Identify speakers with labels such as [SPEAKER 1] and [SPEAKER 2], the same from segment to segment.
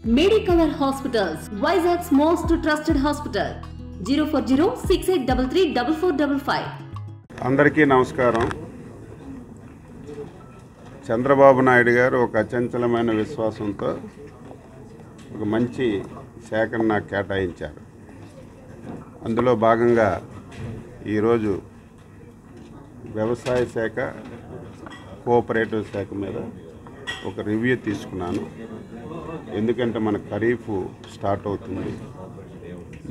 [SPEAKER 1] Medicover Hospitals, Vizag's most trusted hospital. 04068334455.
[SPEAKER 2] అందరికీ నమస్కారం. చంద్రబాబు నాయుడు గారు ఒక అచంచలమైన విశ్వాసంతో ఒక మంచి శాఖను నాకు కేటాయించారు. అందులో భాగంగా ఈరోజు వ్యవసాయ శాఖ, కోఆపరేటివ్ శాఖ మీద ఒక రివ్యూ తీసుకున్నాను. ఎందుకంటే మన ఖరీఫ్ స్టార్ట్ అవుతుంది.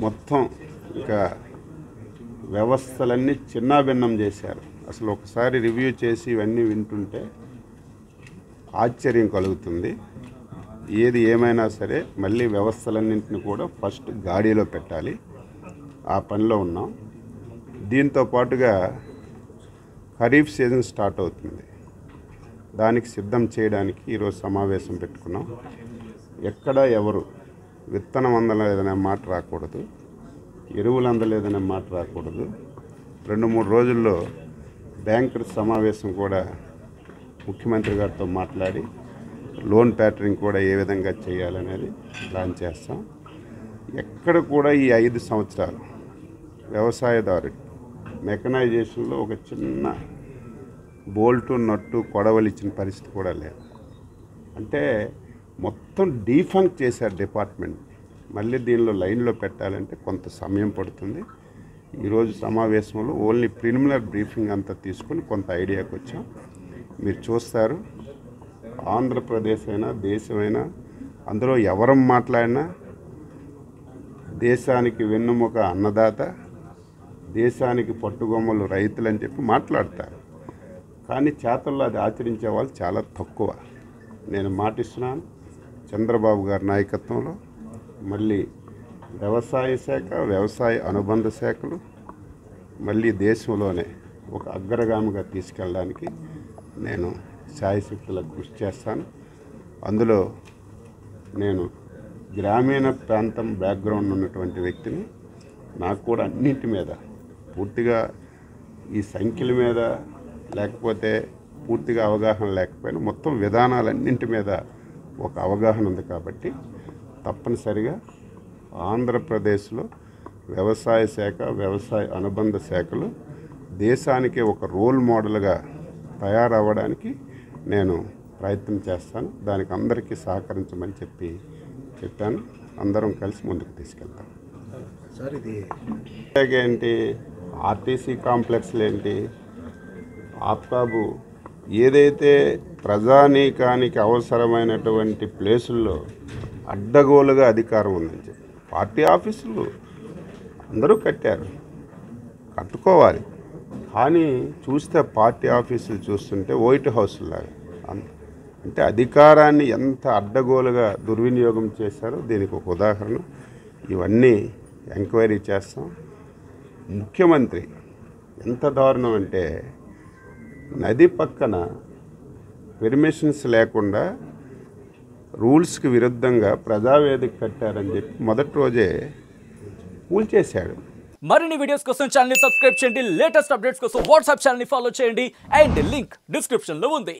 [SPEAKER 2] మొత్తం ఇంకా వ్యవస్థలన్నీ చిన్నాభిన్నం చేశారు. అసలు ఒకసారి రివ్యూ చేసి ఇవన్నీ వింటుంటే ఆశ్చర్యం కలుగుతుంది. ఏది ఏమైనా సరే మళ్ళీ వ్యవస్థలన్నింటిని కూడా ఫస్ట్ గాడిలో పెట్టాలి. ఆ పనిలో ఉన్నాం. దీంతో పాటుగా ఖరీఫ్ సీజన్ స్టార్ట్ అవుతుంది. దానికి సిద్ధం చేయడానికి ఈరోజు సమావేశం పెట్టుకున్నాం. ఎక్కడ ఎవరు విత్తనం అందలేదనే మాట రాకూడదు, ఎరువులు అందలేదనే మాట రాకూడదు. 2-3 రోజుల్లో బ్యాంకర్ సమావేశం కూడా ముఖ్యమంత్రి గారితో మాట్లాడి లోన్ ప్యాటర్నింగ్ కూడా ఏ విధంగా చేయాలనేది ప్లాన్ చేస్తాం. ఎక్కడ కూడా ఈ 5 సంవత్సరాలు వ్యవసాయదారుడు మెకనైజేషన్లో ఒక చిన్న బోల్టు నట్టు కొడవలు ఇచ్చిన పరిస్థితి కూడా లేదు. అంటే మొత్తం డీఫంక్ చేశారు డిపార్ట్మెంట్. మళ్ళీ దీనిలో లైన్లో పెట్టాలంటే కొంత సమయం పడుతుంది. ఈరోజు సమావేశంలో ఓన్లీ ప్రిలిమినరీ బ్రీఫింగ్ అంతా తీసుకొని కొంత ఐడియాకి వచ్చాం. మీరు చూస్తారు, ఆంధ్రప్రదేశ్ అయినా దేశమైనా అందులో ఎవరం మాట్లాడినా దేశానికి వెన్నుముక అన్నదాత, దేశానికి పట్టుగొమ్మలు రైతులని చెప్పి మాట్లాడతారు. కానీ చేతల్లో అది ఆచరించే వాళ్ళు చాలా తక్కువ. నేను మాటిస్తున్నాను, చంద్రబాబు గారి నాయకత్వంలో మళ్ళీ వ్యవసాయ శాఖ, వ్యవసాయ అనుబంధ శాఖలు మళ్ళీ దేశంలోనే ఒక అగ్రగామిగా తీసుకెళ్ళడానికి నేను శాయశక్తులకు కృషి చేస్తాను. అందులో నేను గ్రామీణ ప్రాంతం బ్యాక్గ్రౌండ్ ఉన్నటువంటి వ్యక్తిని. నాకు కూడా అన్నింటి మీద పూర్తిగా ఈ సంఖ్యల మీద లేకపోతే పూర్తిగా అవగాహన లేకపోయినా మొత్తం విధానాలన్నింటి మీద ఒక అవగాహన ఉంది. కాబట్టి తప్పనిసరిగా ఆంధ్రప్రదేశ్లో వ్యవసాయ శాఖ, వ్యవసాయ అనుబంధ శాఖలు దేశానికి ఒక రోల్ మోడల్గా తయారవ్వడానికి నేను ప్రయత్నం చేస్తాను. దానికి అందరికీ సహకరించమని చెప్పాను. అందరం కలిసి ముందుకు తీసుకెళ్తాం.
[SPEAKER 3] సార్, ఇది
[SPEAKER 2] ఏంటి, ఆర్టీసీ కాంప్లెక్స్లు ఏంటి, ఆప్కాబు ఏదైతే ప్రజానీకానికి అవసరమైనటువంటి ప్లేసుల్లో అడ్డగోలుగా అధికారం ఉందని చెప్పి పార్టీ ఆఫీసులు అందరూ కట్టుకోవాలి. కానీ చూస్తే పార్టీ ఆఫీసులు చూస్తుంటే వైట్ హౌస్ లాగా, అంటే అధికారాన్ని ఎంత అడ్డగోలుగా దుర్వినియోగం చేశారో దీనికి ఒక ఉదాహరణ. ఇవన్నీ ఎంక్వైరీ చేస్తాం. ముఖ్యమంత్రి ఎంత దారుణం అంటే నది పక్కన పెర్మిషన్స్ లేకుండా రూల్స్కి విరుద్ధంగా ప్రజావేదిక కట్టారని చెప్పి మొదటి రోజే కూల్చేశాడు.
[SPEAKER 4] మరిన్ని వీడియోస్ కోసం ఛానల్ ని సబ్స్క్రైబ్ చేయండి. లేటెస్ట్ అప్డేట్స్ కోసం వాట్సాప్ ఛానల్ ని ఫాలో చేయండి. అండ్ లింక్ డిస్క్రిప్షన్ లో ఉంది.